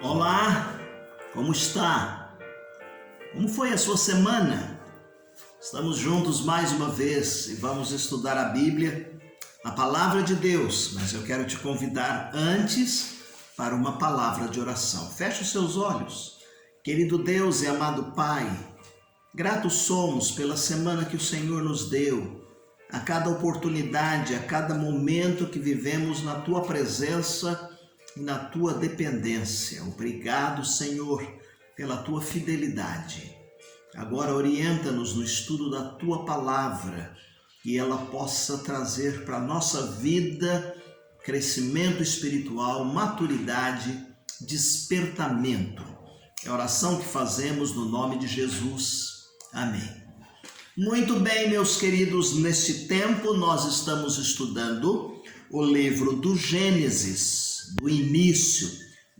Olá, como está? Como foi a sua semana? Estamos juntos mais uma vez e vamos estudar a Bíblia, a Palavra de Deus, mas eu quero te convidar antes para uma palavra de oração. Feche os seus olhos. Querido Deus e amado Pai, gratos somos pela semana que o Senhor nos deu, a cada oportunidade, a cada momento que vivemos na Tua presença e na Tua dependência. Obrigado, Senhor, pela Tua fidelidade. Agora orienta-nos no estudo da Tua Palavra, que ela possa trazer para a nossa vida crescimento espiritual, maturidade, despertamento. É a oração que fazemos no nome de Jesus. Amém. Muito bem, meus queridos, neste tempo nós estamos estudando o livro do Gênesis, do início,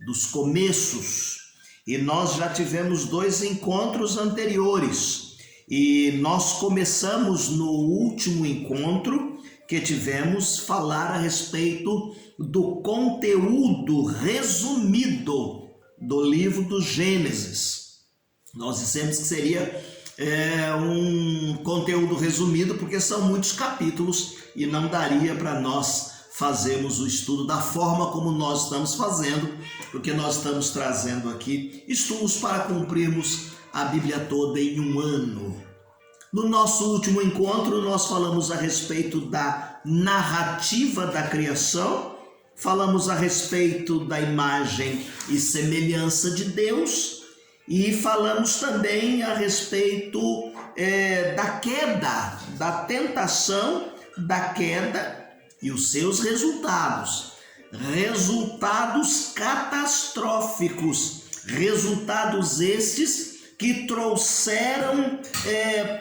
dos começos, e nós já tivemos 2 encontros anteriores, e nós começamos no último encontro que tivemos falar a respeito do conteúdo resumido do livro do Gênesis. Nós dissemos que seria um conteúdo resumido porque são muitos capítulos e não daria para nós fazermos o estudo da forma como nós estamos fazendo, porque nós estamos trazendo aqui estudos para cumprirmos a Bíblia toda em um ano. No nosso último encontro nós falamos a respeito da narrativa da criação, falamos a respeito da imagem e semelhança de Deus, e falamos também a respeito da queda, da tentação, da queda e os seus resultados. Resultados catastróficos, resultados estes que trouxeram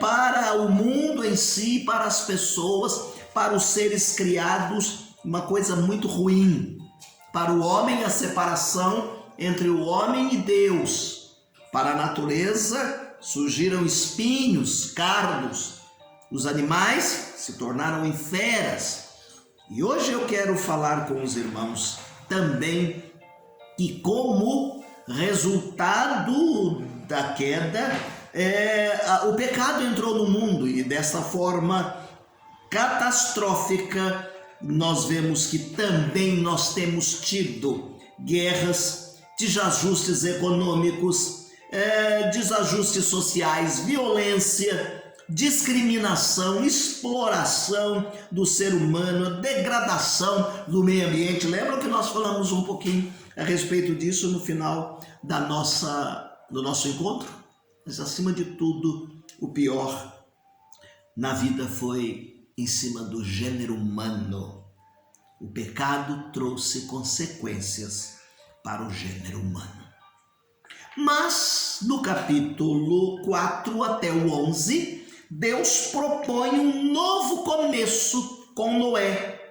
para o mundo em si, para as pessoas, para os seres criados, uma coisa muito ruim. Para o homem, a separação entre o homem e Deus. Para a natureza surgiram espinhos, cardos. Os animais se tornaram em feras. E hoje eu quero falar com os irmãos também que, como resultado da queda, o pecado entrou no mundo, e dessa forma catastrófica nós vemos que também nós temos tido guerras, desajustes econômicos, desajustes sociais, violência, discriminação, exploração do ser humano, degradação do meio ambiente. Lembra que nós falamos um pouquinho a respeito disso no final do nosso encontro? Mas acima de tudo, o pior na vida foi em cima do gênero humano. O pecado trouxe consequências para o gênero humano. Mas no capítulo 4 até o 11, Deus propõe um novo começo com Noé.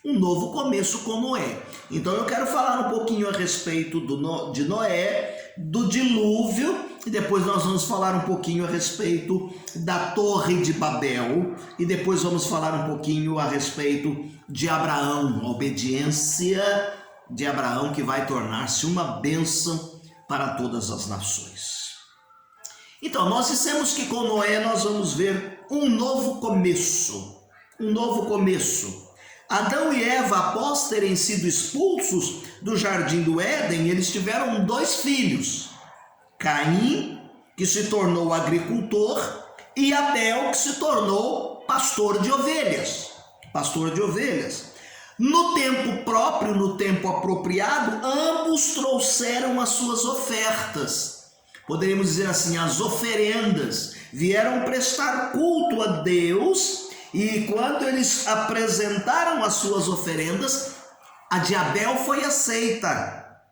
Um novo começo com Noé. Então eu quero falar um pouquinho a respeito de Noé, do dilúvio, e depois nós vamos falar um pouquinho a respeito da Torre de Babel, e depois vamos falar um pouquinho a respeito de Abraão, a obediência de Abraão que vai tornar-se uma bênção para todas as nações. Então, nós dissemos que com Noé nós vamos ver um novo começo. Um novo começo. Adão e Eva, após terem sido expulsos do jardim do Éden, eles tiveram 2 filhos. Caim, que se tornou agricultor, e Abel, que se tornou pastor de ovelhas. Pastor de ovelhas. No tempo próprio, no tempo apropriado, ambos trouxeram as suas ofertas. Poderíamos dizer assim, as oferendas. Vieram prestar culto a Deus, e quando eles apresentaram as suas oferendas, a de Abel foi aceita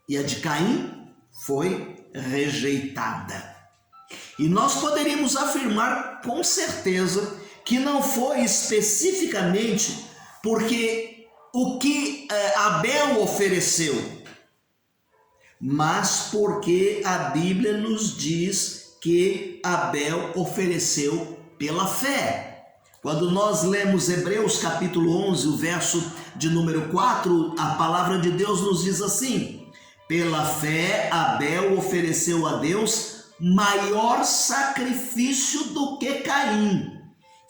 e a de Caim foi rejeitada. E nós poderíamos afirmar com certeza que não foi especificamente porque o que Abel ofereceu, mas porque a Bíblia nos diz que Abel ofereceu pela fé. Quando nós lemos Hebreus capítulo 11, o verso de número 4, a palavra de Deus nos diz assim: Pela fé, Abel ofereceu a Deus maior sacrifício do que Caim,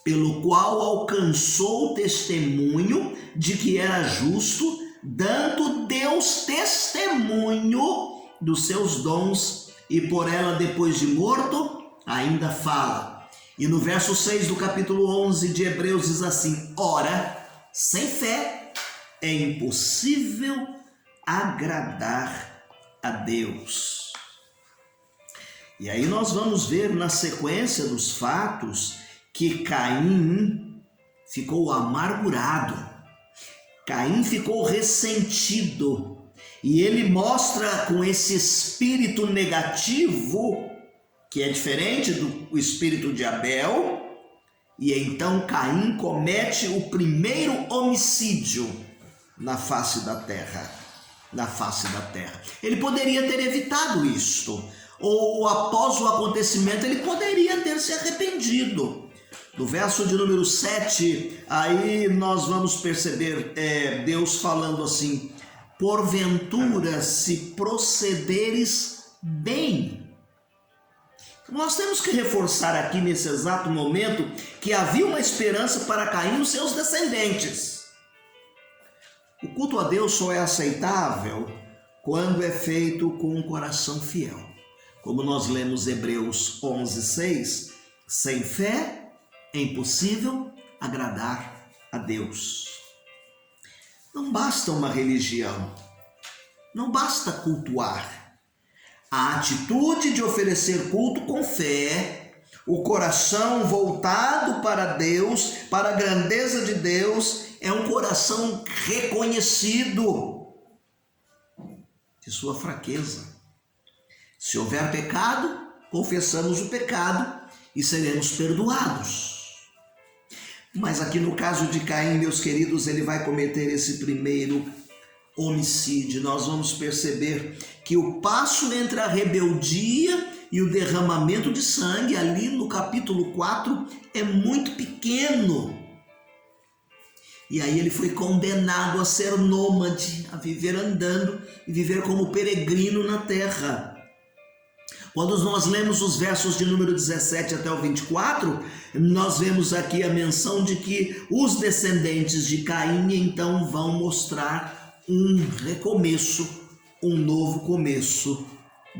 pelo qual alcançou o testemunho de que era justo, dando Deus testemunho dos seus dons, e por ela, depois de morto, ainda fala. E no verso 6 do capítulo 11 de Hebreus diz assim: ora, sem fé é impossível agradar a Deus. E aí nós vamos ver na sequência dos fatos que Caim ficou amargurado, Caim ficou ressentido, e ele mostra com esse espírito negativo, que é diferente do espírito de Abel, e então Caim comete o primeiro homicídio na face da terra. Ele poderia ter evitado isto, ou após o acontecimento ele poderia ter se arrependido. No verso de número 7, aí nós vamos perceber Deus falando assim: porventura, se procederes bem. Nós temos que reforçar aqui nesse exato momento que havia uma esperança para Caim e os seus descendentes. O culto a Deus só é aceitável quando é feito com um coração fiel. Como nós lemos Hebreus 11:6, sem fé é impossível agradar a Deus. Não basta uma religião, não basta cultuar. A atitude de oferecer culto com fé, o coração voltado para Deus, para a grandeza de Deus, é um coração reconhecido de sua fraqueza. Se houver pecado, confessamos o pecado e seremos perdoados. Mas aqui no caso de Caim, meus queridos, ele vai cometer esse primeiro homicídio. Nós vamos perceber que o passo entre a rebeldia e o derramamento de sangue, ali no capítulo 4, é muito pequeno. E aí ele foi condenado a ser nômade, a viver andando e viver como peregrino na terra. Quando nós lemos os versos de número 17 até o 24, nós vemos aqui a menção de que os descendentes de Caim então vão mostrar um recomeço, um novo começo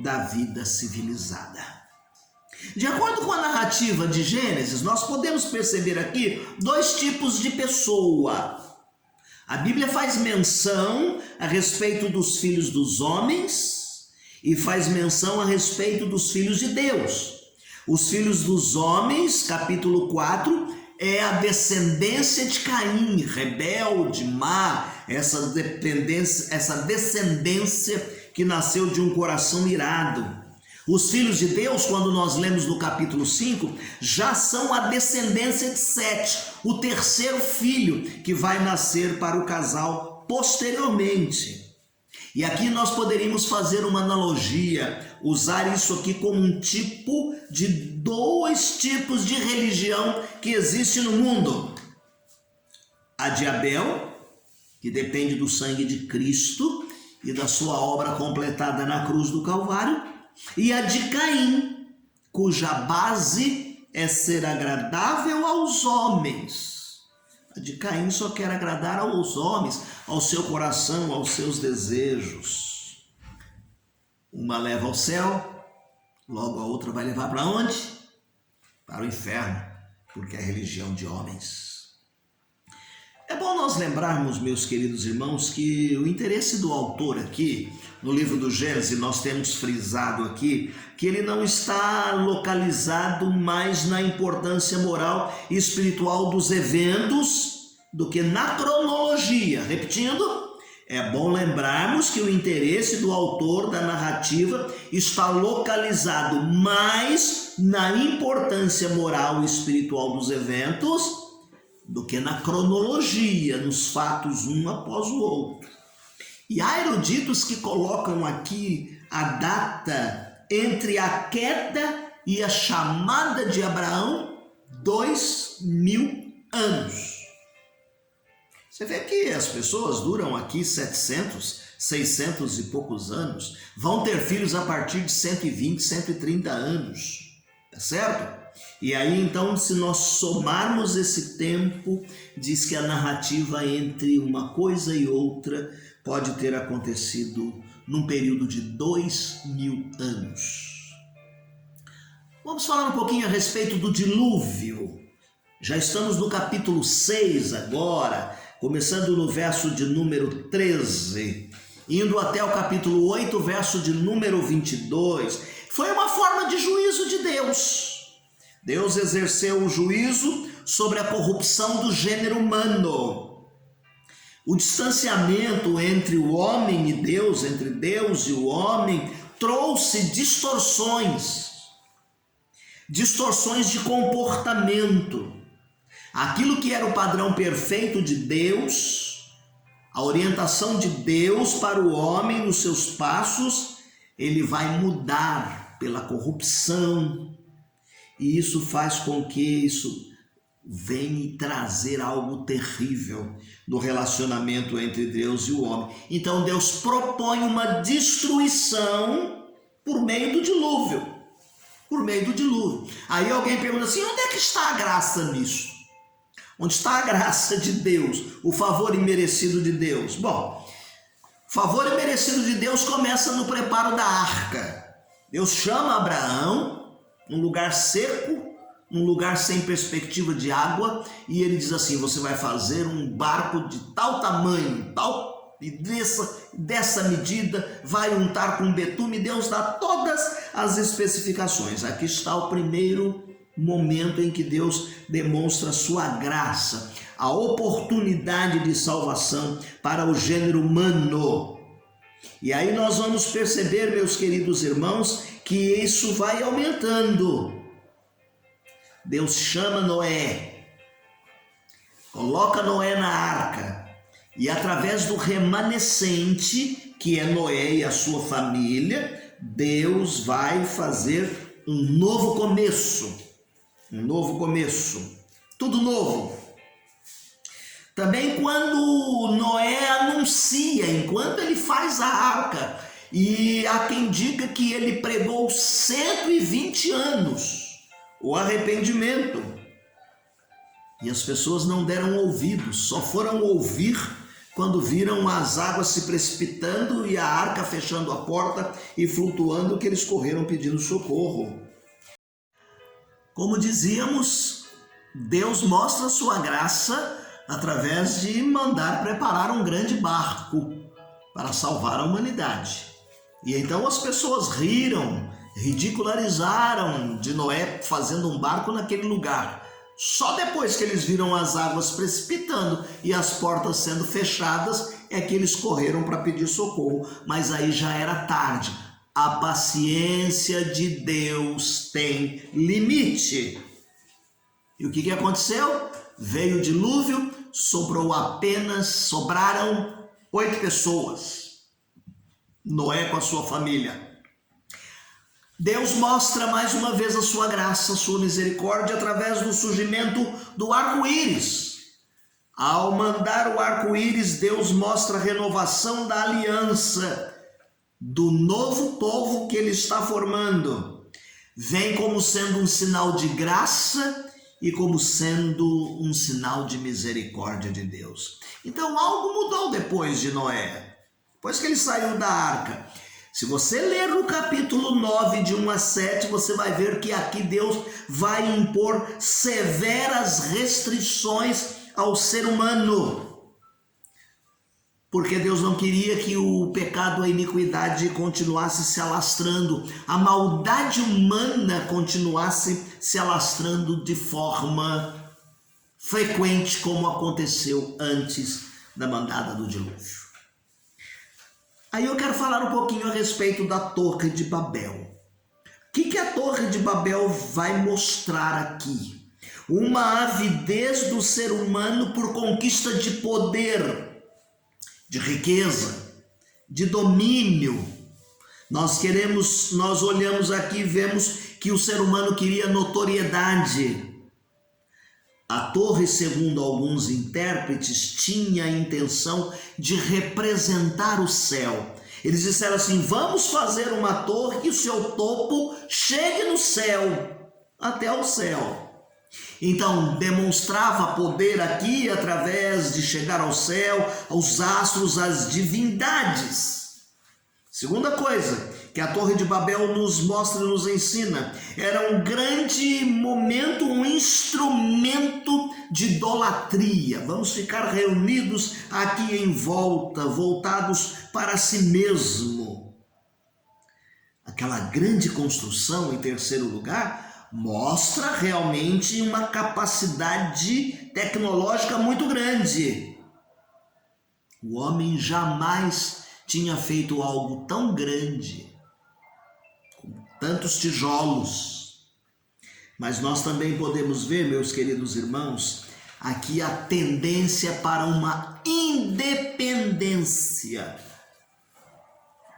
da vida civilizada. De acordo com a narrativa de Gênesis, nós podemos perceber aqui dois tipos de pessoa. A Bíblia faz menção a respeito dos filhos dos homens e faz menção a respeito dos filhos de Deus. Os filhos dos homens, capítulo 4, é a descendência de Caim, rebelde, má, essa descendência que nasceu de um coração irado. Os filhos de Deus, quando nós lemos no capítulo 5, já são a descendência de Sete, o terceiro filho que vai nascer para o casal posteriormente. E aqui nós poderíamos fazer uma analogia, usar isso aqui como um tipo de dois tipos de religião que existe no mundo. A de Abel, que depende do sangue de Cristo e da sua obra completada na cruz do Calvário, e a de Caim, cuja base é ser agradável aos homens. A de Caim só quer agradar aos homens, ao seu coração, aos seus desejos. Uma leva ao céu, logo a outra vai levar para onde? Para o inferno, porque é religião de homens. É bom nós lembrarmos, meus queridos irmãos, que o interesse do autor aqui, no livro do Gênesis, nós temos frisado aqui, que ele não está localizado mais na importância moral e espiritual dos eventos do que na cronologia. Repetindo, é bom lembrarmos que o interesse do autor da narrativa está localizado mais na importância moral e espiritual dos eventos do que na cronologia, nos fatos um após o outro. E há eruditos que colocam aqui a data entre a queda e a chamada de Abraão, 2000 anos. Você vê que as pessoas duram aqui 700, 600 e poucos anos, vão ter filhos a partir de 120, 130 anos, tá certo? E aí então, se nós somarmos esse tempo, diz que a narrativa entre uma coisa e outra pode ter acontecido num período de 2000 anos. Vamos falar um pouquinho a respeito do dilúvio. Já estamos no capítulo 6 agora, começando no verso de número 13, indo até o capítulo 8, verso de número 22. Foi uma forma de juízo de Deus. Deus exerceu o juízo sobre a corrupção do gênero humano. O distanciamento entre o homem e Deus, entre Deus e o homem, trouxe distorções de comportamento. Aquilo que era o padrão perfeito de Deus, a orientação de Deus para o homem nos seus passos, ele vai mudar pela corrupção. E isso faz com que isso venha trazer algo terrível no relacionamento entre Deus e o homem. Então Deus propõe uma destruição por meio do dilúvio. Por meio do dilúvio. Aí alguém pergunta assim, onde é que está a graça nisso? Onde está a graça de Deus? O favor imerecido de Deus? Bom, o favor imerecido de Deus começa no preparo da arca. Deus chama Abraão num lugar seco, num lugar sem perspectiva de água, e ele diz assim, você vai fazer um barco de tal tamanho, tal e dessa medida, vai untar com betume. Deus dá todas as especificações. Aqui está o primeiro momento em que Deus demonstra sua graça, a oportunidade de salvação para o gênero humano. E aí nós vamos perceber, meus queridos irmãos, que isso vai aumentando. Deus chama Noé, coloca Noé na arca, e através do remanescente, que é Noé e a sua família, Deus vai fazer um novo começo, tudo novo. Também quando Noé anuncia, enquanto ele faz a arca, e há quem diga que ele pregou 120 anos o arrependimento, e as pessoas não deram ouvidos, só foram ouvir quando viram as águas se precipitando e a arca fechando a porta e flutuando, que eles correram pedindo socorro. Como dizíamos, Deus mostra sua graça através de mandar preparar um grande barco para salvar a humanidade. E então as pessoas riram, ridicularizaram de Noé fazendo um barco naquele lugar. Só depois que eles viram as águas precipitando e as portas sendo fechadas é que eles correram para pedir socorro, mas aí já era tarde. A paciência de Deus tem limite. E o que aconteceu? Veio o dilúvio, sobraram 8 pessoas. Noé com a sua família. Deus mostra mais uma vez a sua graça, a sua misericórdia através do surgimento do arco-íris. Ao mandar o arco-íris, Deus mostra a renovação da aliança, do novo povo que ele está formando. Vem como sendo um sinal de graça e como sendo um sinal de misericórdia de Deus. Então algo mudou depois de Noé. Depois que ele saiu da arca, se você ler no capítulo 9, de 1 a 7, você vai ver que aqui Deus vai impor severas restrições ao ser humano. Porque Deus não queria que o pecado, a iniquidade continuasse se alastrando, a maldade humana continuasse se alastrando de forma frequente, como aconteceu antes da mandada do dilúvio. Aí eu quero falar um pouquinho a respeito da Torre de Babel. O que a Torre de Babel vai mostrar aqui? Uma avidez do ser humano por conquista de poder, de riqueza, de domínio. Nós olhamos aqui e vemos que o ser humano queria notoriedade. A torre, segundo alguns intérpretes, tinha a intenção de representar o céu. Eles disseram assim: vamos fazer uma torre que o seu topo chegue no céu, até o céu. Então, demonstrava poder aqui através de chegar ao céu, aos astros, às divindades. Segunda coisa que a Torre de Babel nos mostra e nos ensina, era um grande momento, um instrumento de idolatria. Vamos ficar reunidos aqui em volta, voltados para si mesmo. Aquela grande construção, em terceiro lugar, mostra realmente uma capacidade tecnológica muito grande. O homem jamais tinha feito algo tão grande, com tantos tijolos. Mas nós também podemos ver, meus queridos irmãos, aqui a tendência para uma independência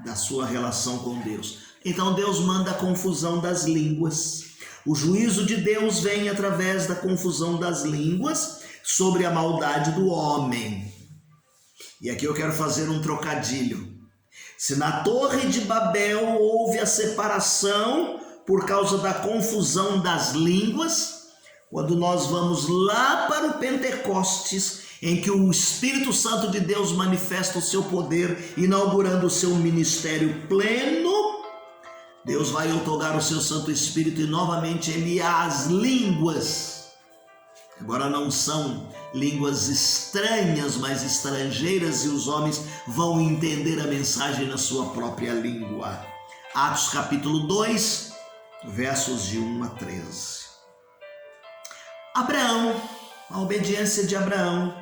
da sua relação com Deus. Então Deus manda a confusão das línguas. O juízo de Deus vem através da confusão das línguas sobre a maldade do homem. E aqui eu quero fazer um trocadilho. Se na Torre de Babel houve a separação por causa da confusão das línguas, quando nós vamos lá para o Pentecostes, em que o Espírito Santo de Deus manifesta o seu poder, inaugurando o seu ministério pleno, Deus vai outorgar o seu Santo Espírito e novamente enviar as línguas. Agora não são línguas estranhas, mas estrangeiras, e os homens vão entender a mensagem na sua própria língua. Atos capítulo 2, versos de 1 a 13. Abraão, a obediência de Abraão.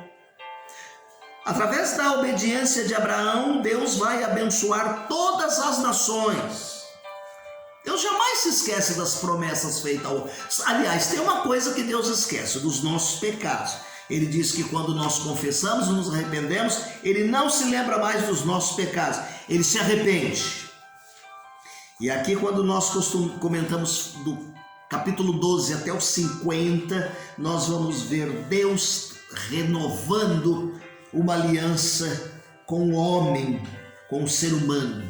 Através da obediência de Abraão, Deus vai abençoar todas as nações. Deus jamais se esquece das promessas feitas ao... Aliás, tem uma coisa que Deus esquece, dos nossos pecados. Ele diz que quando nós confessamos e nos arrependemos, Ele não se lembra mais dos nossos pecados, Ele se arrepende. E aqui, quando nós comentamos do capítulo 12 até o 50, nós vamos ver Deus renovando uma aliança com o homem, com o ser humano.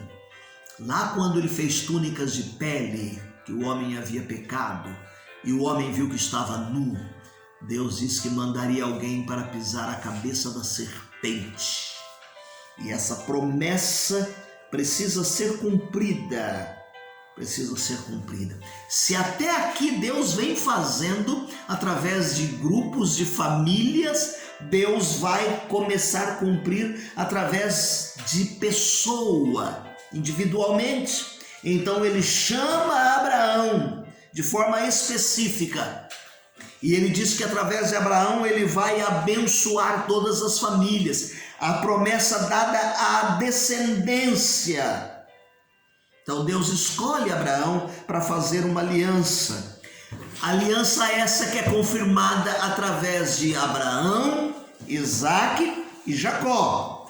Lá quando ele fez túnicas de pele, que o homem havia pecado, e o homem viu que estava nu, Deus disse que mandaria alguém para pisar a cabeça da serpente. E essa promessa precisa ser cumprida. Precisa ser cumprida. Se até aqui Deus vem fazendo através de grupos de famílias, Deus vai começar a cumprir através de pessoa, individualmente. Então ele chama Abraão de forma específica e ele diz que através de Abraão ele vai abençoar todas as famílias, a promessa dada à descendência. Então Deus escolhe Abraão para fazer uma aliança, aliança essa que é confirmada através de Abraão, Isaque e Jacó.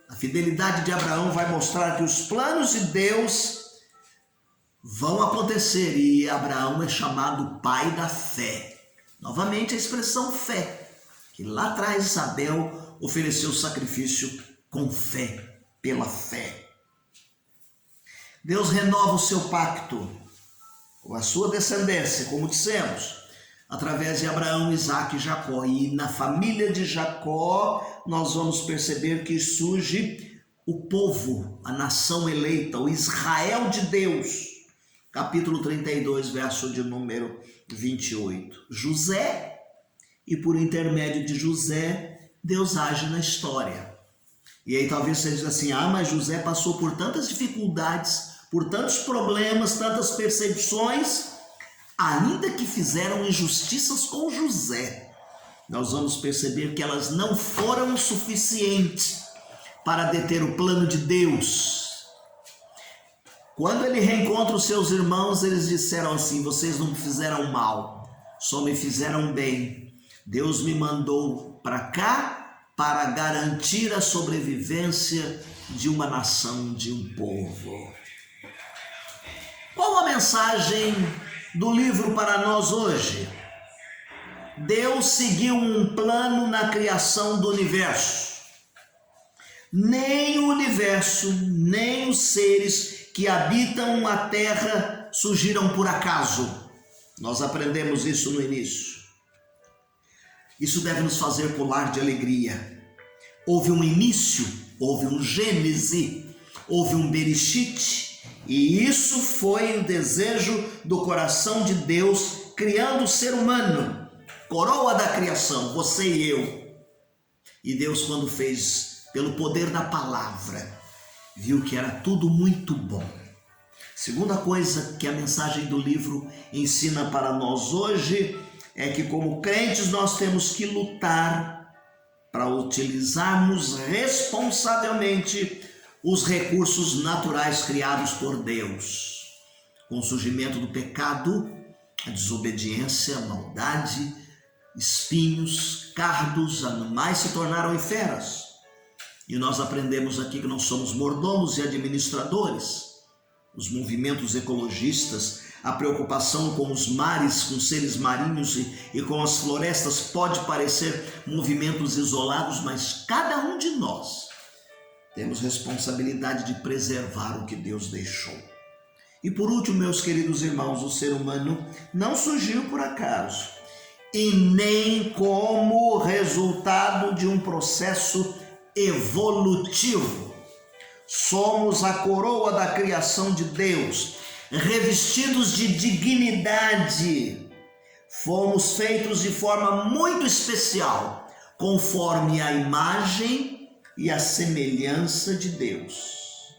A fidelidade de Abraão vai mostrar que os planos de Deus vão acontecer, e Abraão é chamado pai da fé. Novamente a expressão fé, que lá atrás Isabel ofereceu sacrifício com fé, pela fé. Deus renova o seu pacto com a sua descendência, como dissemos, através de Abraão, Isaque e Jacó. E na família de Jacó nós vamos perceber que surge o povo, a nação eleita, o Israel de Deus. Capítulo 32, verso de número 28. José, e por intermédio de José, Deus age na história. E aí talvez você diga assim: mas José passou por tantas dificuldades, por tantos problemas, tantas perseguições, ainda que fizeram injustiças com José. Nós vamos perceber que elas não foram suficientes para deter o plano de Deus. Quando ele reencontra os seus irmãos, eles disseram assim: vocês não me fizeram mal, só me fizeram bem. Deus me mandou para cá para garantir a sobrevivência de uma nação, de um povo. Qual a mensagem do livro para nós hoje? Deus seguiu um plano na criação do universo. Nem o universo, nem os seres que habitam a terra surgiram por acaso. Nós aprendemos isso no início. Isso deve nos fazer pular de alegria. Houve um início, houve um Gênese, houve um Bereshit, e isso foi o desejo do coração de Deus, criando o ser humano, coroa da criação, você e eu. E Deus, quando fez, pelo poder da palavra, viu que era tudo muito bom. Segunda coisa que a mensagem do livro ensina para nós hoje é que, como crentes, nós temos que lutar para utilizarmos responsavelmente os recursos naturais criados por Deus. Com o surgimento do pecado, a desobediência, a maldade, espinhos, cardos, animais se tornaram em feras. E nós aprendemos aqui que nós somos mordomos e administradores. Os movimentos ecologistas, a preocupação com os mares, com seres marinhos e com as florestas pode parecer movimentos isolados, mas cada um de nós temos responsabilidade de preservar o que Deus deixou. E por último, meus queridos irmãos, o ser humano não surgiu por acaso e nem como resultado de um processo evolutivo. Somos a coroa da criação de Deus, revestidos de dignidade. Fomos feitos de forma muito especial, conforme a imagem e a semelhança de Deus.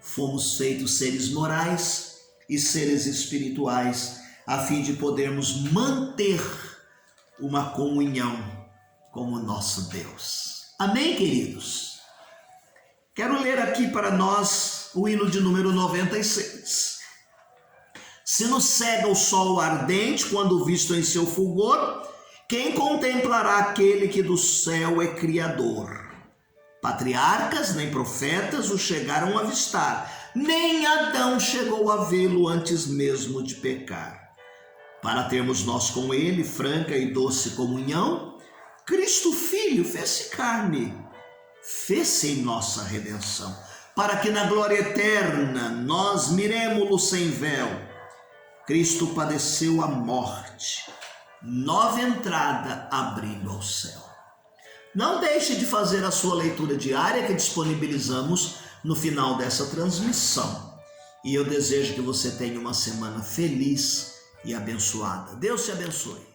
Fomos feitos seres morais e seres espirituais, a fim de podermos manter uma comunhão com o nosso Deus. Amém, queridos? Quero ler aqui para nós o hino de número 96. Se nos cega o sol ardente, quando visto em seu fulgor, quem contemplará aquele que do céu é criador? Patriarcas nem profetas o chegaram a avistar, nem Adão chegou a vê-lo antes mesmo de pecar. Para termos nós com ele franca e doce comunhão, Cristo Filho fez-se carne, fez-se em nossa redenção, para que na glória eterna nós miremo-lo sem véu. Cristo padeceu a morte, nova entrada abrindo ao céu. Não deixe de fazer a sua leitura diária que disponibilizamos no final dessa transmissão. E eu desejo que você tenha uma semana feliz e abençoada. Deus te abençoe.